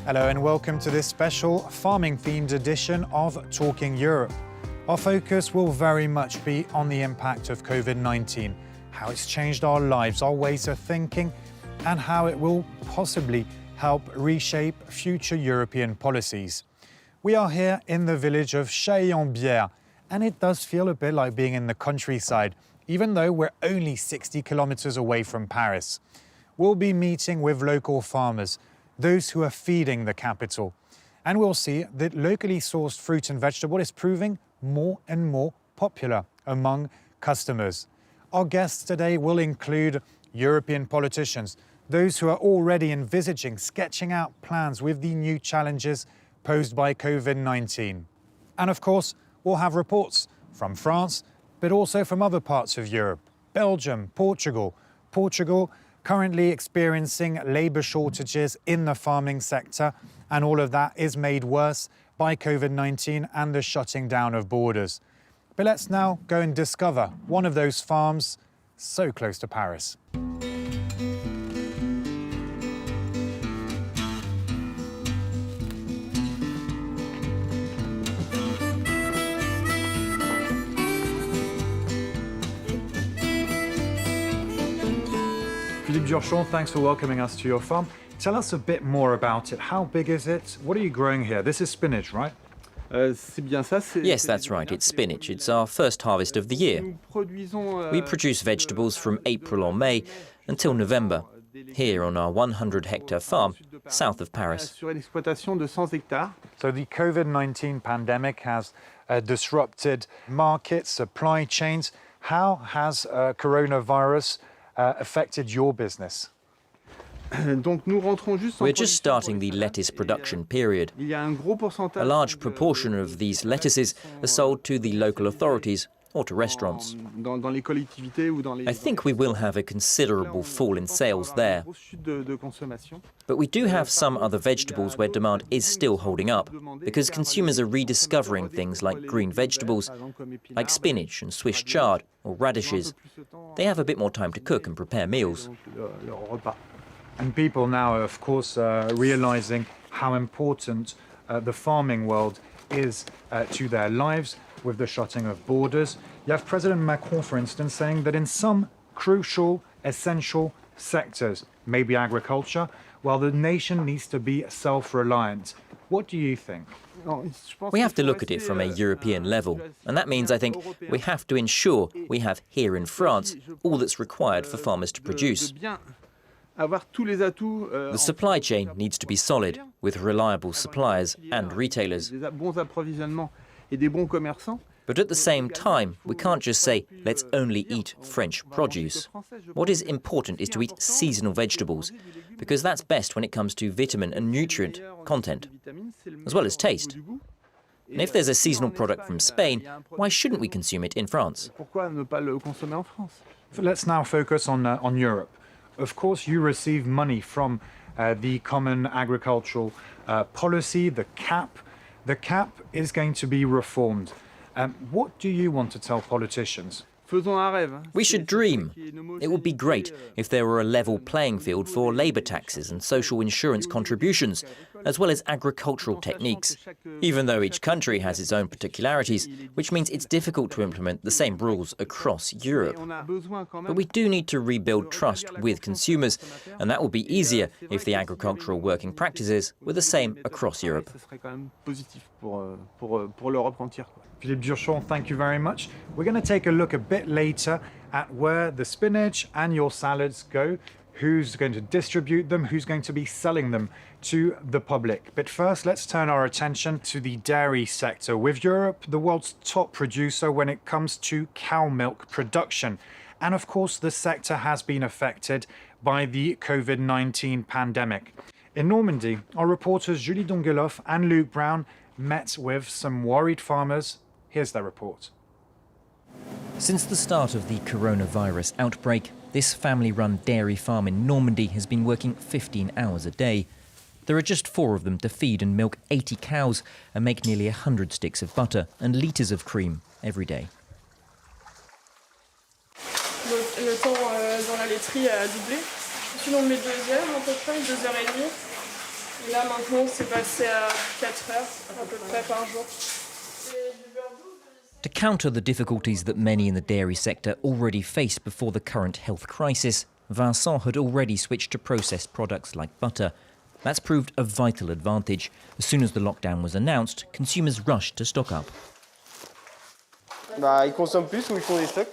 Hello and welcome to this special farming-themed edition of Talking Europe. Our focus will very much be on the impact of COVID-19, how it's changed our lives, our ways of thinking, and how it will possibly help reshape future European policies. We are here in the village of Chailly-en-Bière, and it does feel a bit like being in the countryside, even though we're only 60 kilometers away from Paris. We'll be meeting with local farmers, those who are feeding the capital. And we'll see that locally sourced fruit and vegetable is proving more and more popular among customers. Our guests today will include European politicians, those who are already envisaging, sketching out plans with the new challenges posed by COVID-19. And of course, we'll have reports from France, but also from other parts of Europe, Belgium, Portugal. Portugal currently experiencing labour shortages in the farming sector, and all of that is made worse by COVID-19 and the shutting down of borders. But let's now go and discover one of those farms so close to Paris. Philippe Durchon, thanks for welcoming us to your farm. Tell us a bit more about it. How big is it? What are you growing here? This is spinach, right? Yes, that's right. It's spinach. It's our first harvest of the year. We produce vegetables from April or May until November, here on our 100-hectare farm south of Paris. So the COVID-19 pandemic has disrupted markets, supply chains. How has coronavirus affected your business? We're just starting the lettuce production period. A large proportion of these lettuces are sold to the local authorities or to restaurants. I think we will have a considerable fall in sales there. But we do have some other vegetables where demand is still holding up, because consumers are rediscovering things like green vegetables, like spinach and Swiss chard or radishes. They have a bit more time to cook and prepare meals. And people now are, of course, realizing how important the farming world is to their lives with the shutting of borders. You have President Macron, for instance, saying that in some crucial, essential sectors, maybe agriculture, well, the nation needs to be self-reliant. What do you think? We have to look at it from a European level, and that means, I think, we have to ensure we have here in France all that's required for farmers to produce. The supply chain needs to be solid, with reliable suppliers and retailers. But at the same time, we can't just say, let's only eat French produce. What is important is to eat seasonal vegetables, because that's best when it comes to vitamin and nutrient content, as well as taste. And if there's a seasonal product from Spain, why shouldn't we consume it in France? Let's now focus on Europe. Of course, you receive money from the Common Agricultural Policy, the CAP. The CAP is going to be reformed. What do you want to tell politicians? We should dream. It would be great if there were a level playing field for labour taxes and social insurance contributions, as well as agricultural techniques, even though each country has its own particularities, which means it's difficult to implement the same rules across Europe. But we do need to rebuild trust with consumers, and that will be easier if the agricultural working practices were the same across Europe. Philippe Durchon, thank you very much. We're going to take a look a bit later at where the spinach and your salads go, who's going to distribute them, who's going to be selling them to the public. But first, let's turn our attention to the dairy sector, with Europe the world's top producer when it comes to cow milk production. And of course, the sector has been affected by the COVID-19 pandemic. In Normandy, our reporters Julie Dongeloff and Luke Brown met with some worried farmers. Here's their report. Since the start of the coronavirus outbreak, this family-run dairy farm in Normandy has been working 15 hours a day. There are just 4 of them to feed and milk 80 cows and make nearly 100 sticks of butter and litres of cream every day. Le temps dans la laiterie a doublé. Je suis dans mes 2 heures à peu près, 2 heures et demie. Là, maintenant, c'est passé à 4 heures, à peu près par jour. To counter the difficulties that many in the dairy sector already faced before the current health crisis, Vincent had already switched to processed products like butter. That's proved a vital advantage. As soon as the lockdown was announced, consumers rushed to stock up. Ils consomment plus ou ils font des stocks.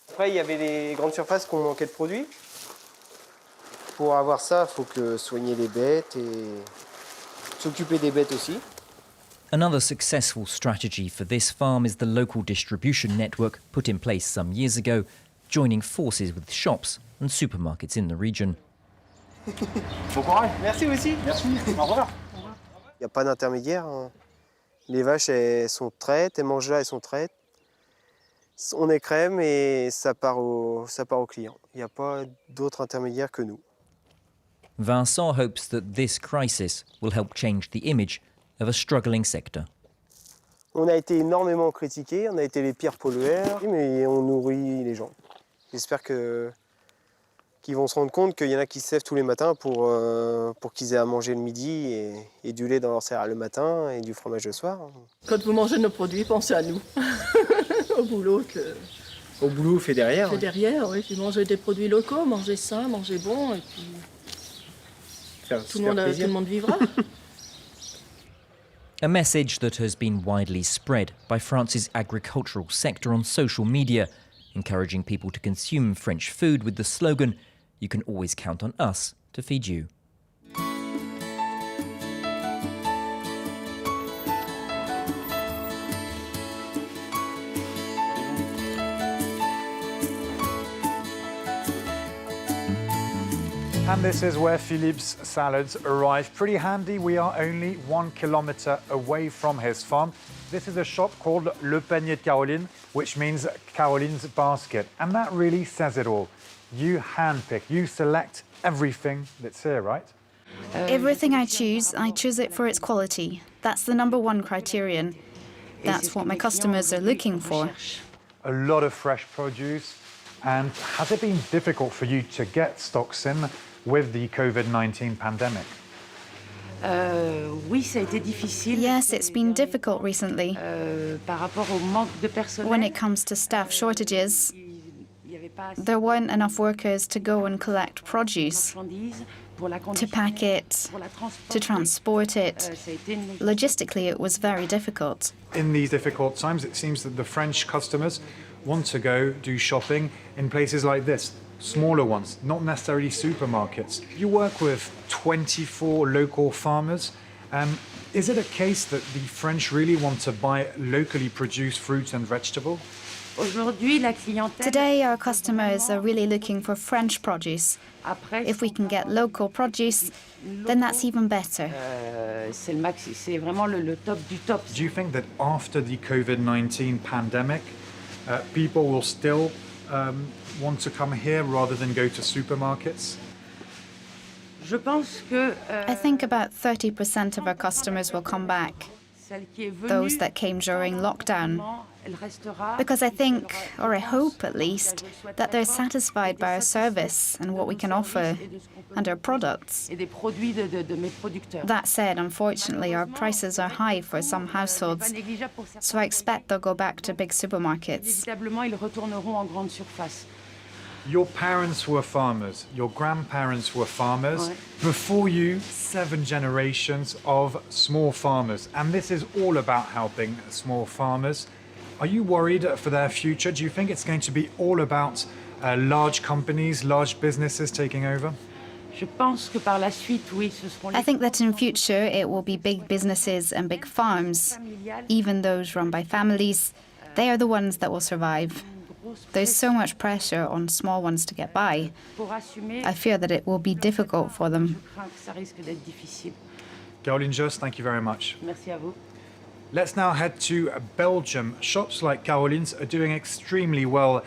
Après, il y avait les grandes surfaces qui ont manqué de produits. Pour avoir ça, il faut que soigner les bêtes et s'occuper des bêtes aussi. Another successful strategy for this farm is the local distribution network put in place some years ago, joining forces with shops and supermarkets in the region. Bon courage. Merci aussi. Merci. Au revoir. Il n'y a pas d'intermédiaire. Les vaches, elles sont traites, elles mangent là, elles sont traites. On écrème et ça part au client. Il n'y a pas d'autre intermédiaire que nous. Vincent hopes that this crisis will help change the image of a struggling sector. On a été énormément critiqués, on a été les pires pollueurs, mais on nourrit les gens. J'espère qu'ils vont se rendre compte qu'il y en a qui se lèvent tous les matins pour qu'ils aient à manger le midi et du lait dans leur céréales le matin et du fromage le soir. Quand vous mangez nos produits, pensez à nous. Au boulot. Au boulot, fait derrière. Fait derrière, oui. Puis manger des produits locaux, manger sain, manger bon, et puis tout le monde vivra. A message that has been widely spread by France's agricultural sector on social media, encouraging people to consume French food with the slogan, "You can always count on us to feed you." And this is where Philippe's salads arrive. Pretty handy. We are only 1 kilometre away from his farm. This is a shop called Le Panier de Caroline, which means Caroline's basket. And that really says it all. You handpick, you select everything that's here, right? Everything I choose it for its quality. That's the number one criterion. That's what my customers are looking for. A lot of fresh produce. And has it been difficult for you to get stocks in with the COVID-19 pandemic? Yes, it's been difficult recently. When it comes to staff shortages, there weren't enough workers to go and collect produce, to pack it, to transport it. Logistically, it was very difficult. In these difficult times, it seems that the French customers want to go do shopping in places like this, smaller ones, not necessarily supermarkets. You work with 24 local farmers. Is it a case that the French really want to buy locally produced fruit and vegetable? Today, our customers are really looking for French produce. If we can get local produce, then that's even better. Do you think that after the COVID-19 pandemic, people will still want to come here rather than go to supermarkets? I think about 30% of our customers will come back, those that came during lockdown, because I think, or I hope at least, that they're satisfied by our service and what we can offer and our products. That said, unfortunately, our prices are high for some households, so I expect they'll go back to big supermarkets. Your parents were farmers, your grandparents were farmers. Before you, 7 generations of small farmers. And this is all about helping small farmers. Are you worried for their future? Do you think it's going to be all about large companies, large businesses taking over? I think that in future it will be big businesses and big farms. Even those run by families, they are the ones that will survive. There's so much pressure on small ones to get by. I fear that it will be difficult for them. Caroline Jost, thank you very much. Let's now head to Belgium. Shops like Caroline's are doing extremely well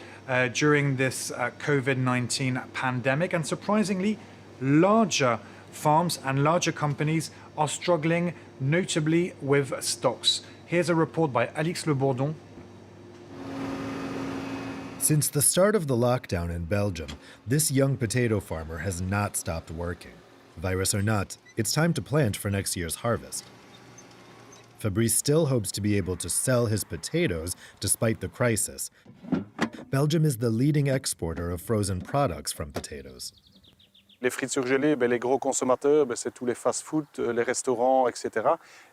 during this COVID-19 pandemic, and surprisingly, larger farms and larger companies are struggling, notably with stocks. Here's a report by Alix Le Bourdon. Since the start of the lockdown in Belgium, this young potato farmer has not stopped working. Virus or not, it's time to plant for next year's harvest. Fabrice still hopes to be able to sell his potatoes despite the crisis. Belgium is the leading exporter of frozen products from potatoes. Les frites surgelées, les gros consommateurs, c'est tous les fast-food, les restaurants, etc.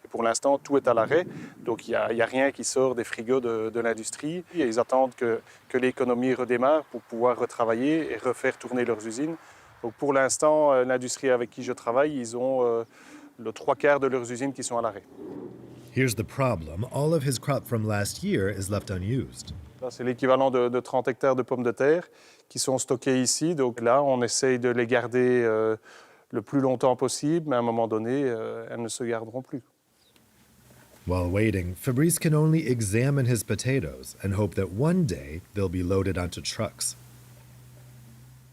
Et pour l'instant, tout est à l'arrêt. Donc, il n'y a rien qui sort des frigos de l'industrie. Et ils attendent que l'économie redémarre pour pouvoir retravailler et refaire tourner leurs usines. Donc, pour l'instant, l'industrie avec qui je travaille, ils ont le 3/4 de leurs usines qui sont à l'arrêt. Here's the problem. All of his crop from last year is left unused. C'est l'équivalent de 30 hectares de pommes de terre qui sont stockées ici. Donc là, on essaye de les garder le plus longtemps possible, mais à un moment donné, elles ne se garderont plus. While waiting, Fabrice can only examine his potatoes and hope that one day they'll be loaded onto trucks.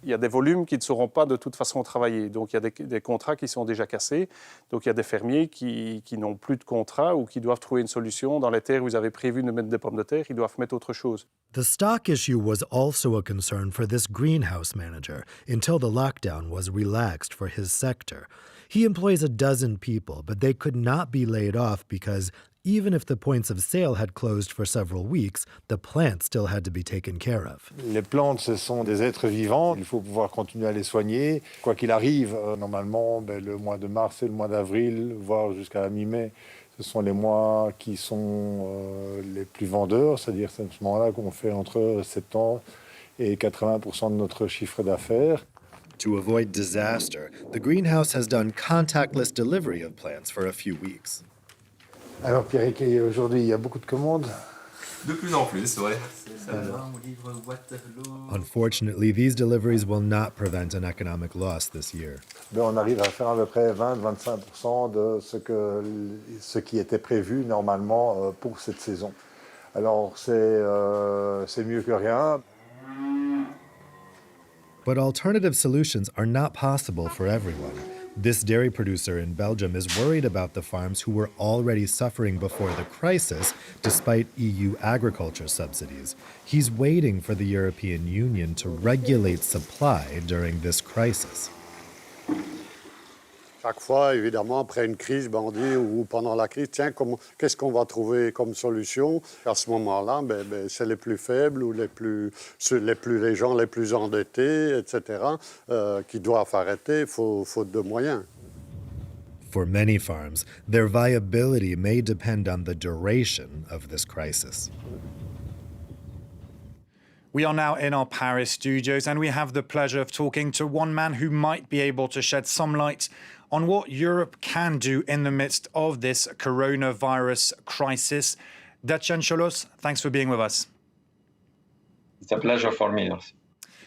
Il y a des volumes qui ne seront pas de toute façon travaillés. Donc il y a des contrats qui sont déjà cassés. Donc il y a des fermiers qui n'ont plus de contrat ou qui doivent trouver une solution. Dans les terres où ils avaient prévu de mettre des pommes de terre, ils doivent mettre autre chose. The stock issue was also a concern for this greenhouse manager until the lockdown was relaxed for his sector. He employs a dozen people, but they could not be laid off because even if the points of sale had closed for several weeks, the plants still had to be taken care of. Les plantes, ce sont des êtres vivants. Il faut pouvoir continuer à les soigner. Quoi qu'il arrive, normalement, le mois de mars et le mois d'avril, voire jusqu'à la mi-mai, ce sont les mois qui sont les plus vendeurs. C'est-à-dire c'est à ce moment-là qu'on fait entre 70 et 80% de notre chiffre d'affaires. To avoid disaster, the greenhouse has done contactless delivery of plants for a few weeks. Alors Pierrick, aujourd'hui, il y a beaucoup de commandes. De plus en plus, ouais. Ça va, on livre Waterloo. Unfortunately, these deliveries will not prevent an economic loss this year. On arrive à faire à peu près 20-25% de ce qui était prévu normalement pour cette saison. Alors c'est mieux que rien. But alternative solutions are not possible for everyone. This dairy producer in Belgium is worried about the farms who were already suffering before the crisis, despite EU agriculture subsidies. He's waiting for the European Union to regulate supply during this crisis. Chaque fois, évidemment, après une crise, on dit, ou pendant la crise, tiens, qu'est-ce qu'on va trouver comme solution? À ce moment-là, c'est les plus faibles ou les gens les plus endettés, etc., qui doivent arrêter, faute de moyens. For many farms, their viability may depend on the duration of this crisis. We are now in our Paris studios, and we have the pleasure of talking to one man who might be able to shed some light on what Europe can do in the midst of this coronavirus crisis. Dacian Cholos, thanks for being with us. It's a pleasure for me.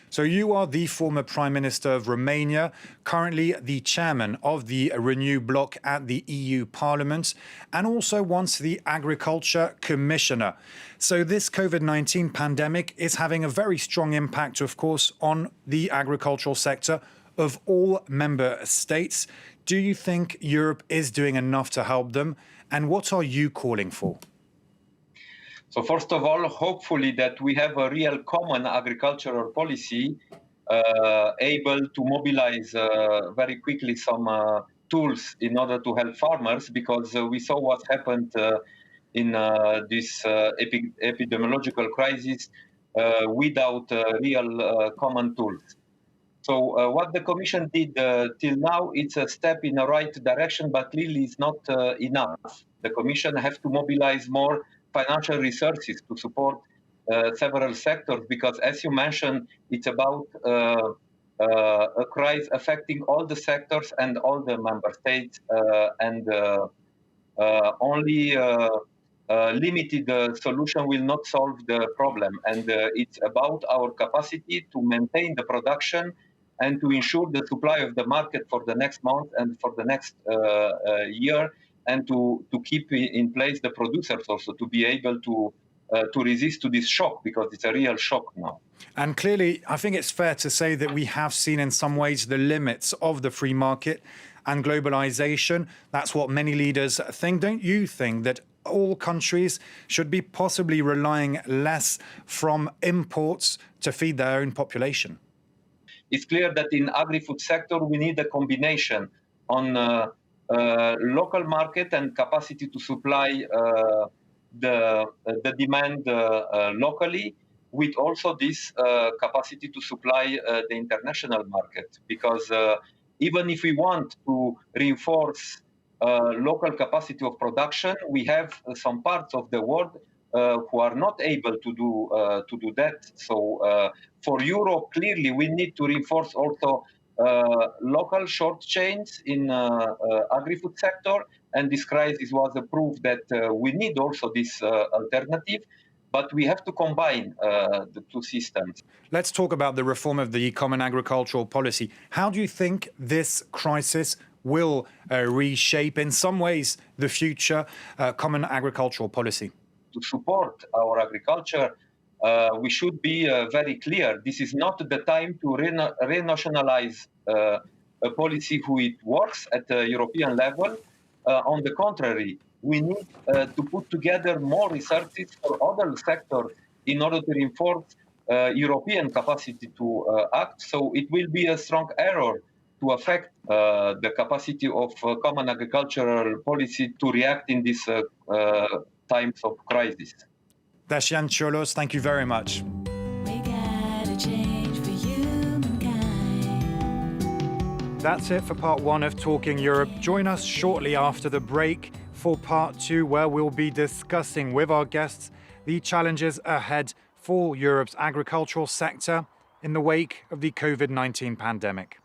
So you are the former Prime Minister of Romania, currently the chairman of the Renew bloc at the EU Parliament, and also once the Agriculture Commissioner. So this COVID-19 pandemic is having a very strong impact, of course, on the agricultural sector of all member states. Do you think Europe is doing enough to help them? And what are you calling for? So first of all, hopefully that we have a real common agricultural policy able to mobilize very quickly some tools in order to help farmers, because we saw what happened in this epidemiological crisis without real common tools. So what the Commission did till now, it's a step in the right direction, but clearly it's not enough. The Commission has to mobilize more financial resources to support several sectors, because as you mentioned, it's about a crisis affecting all the sectors and all the member states, and only limited solution will not solve the problem. And it's about our capacity to maintain the production and to ensure the supply of the market for the next month and for the next year, and to keep in place the producers also to be able to resist to this shock, because it's a real shock now. And clearly, I think it's fair to say that we have seen in some ways the limits of the free market and globalization. That's what many leaders think. Don't you think that all countries should be possibly relying less from imports to feed their own population? it's clear that in agri-food sector we need a combination on local market and capacity to supply the demand locally, with also this capacity to supply the international market. Because even if we want to reinforce local capacity of production, we have some parts of the world who are not able to do that. So for Europe, clearly, we need to reinforce also local short chains in agri-food sector, and this crisis was a proof that we need also this alternative, but we have to combine the two systems. Let's talk about the reform of the Common Agricultural Policy. How do you think this crisis will reshape, in some ways, the future Common Agricultural Policy? To support our agriculture, we should be very clear. This is not the time to renationalize a policy who it works at the European level. On the contrary, we need to put together more resources for other sectors in order to reinforce European capacity to act. So it will be a strong error to affect the capacity of common agricultural policy to react in these times of crisis. Dacian Ciolos, thank you very much. That's it for part one of Talking Europe. Join us shortly after the break for part two, where we'll be discussing with our guests the challenges ahead for Europe's agricultural sector in the wake of the COVID-19 pandemic.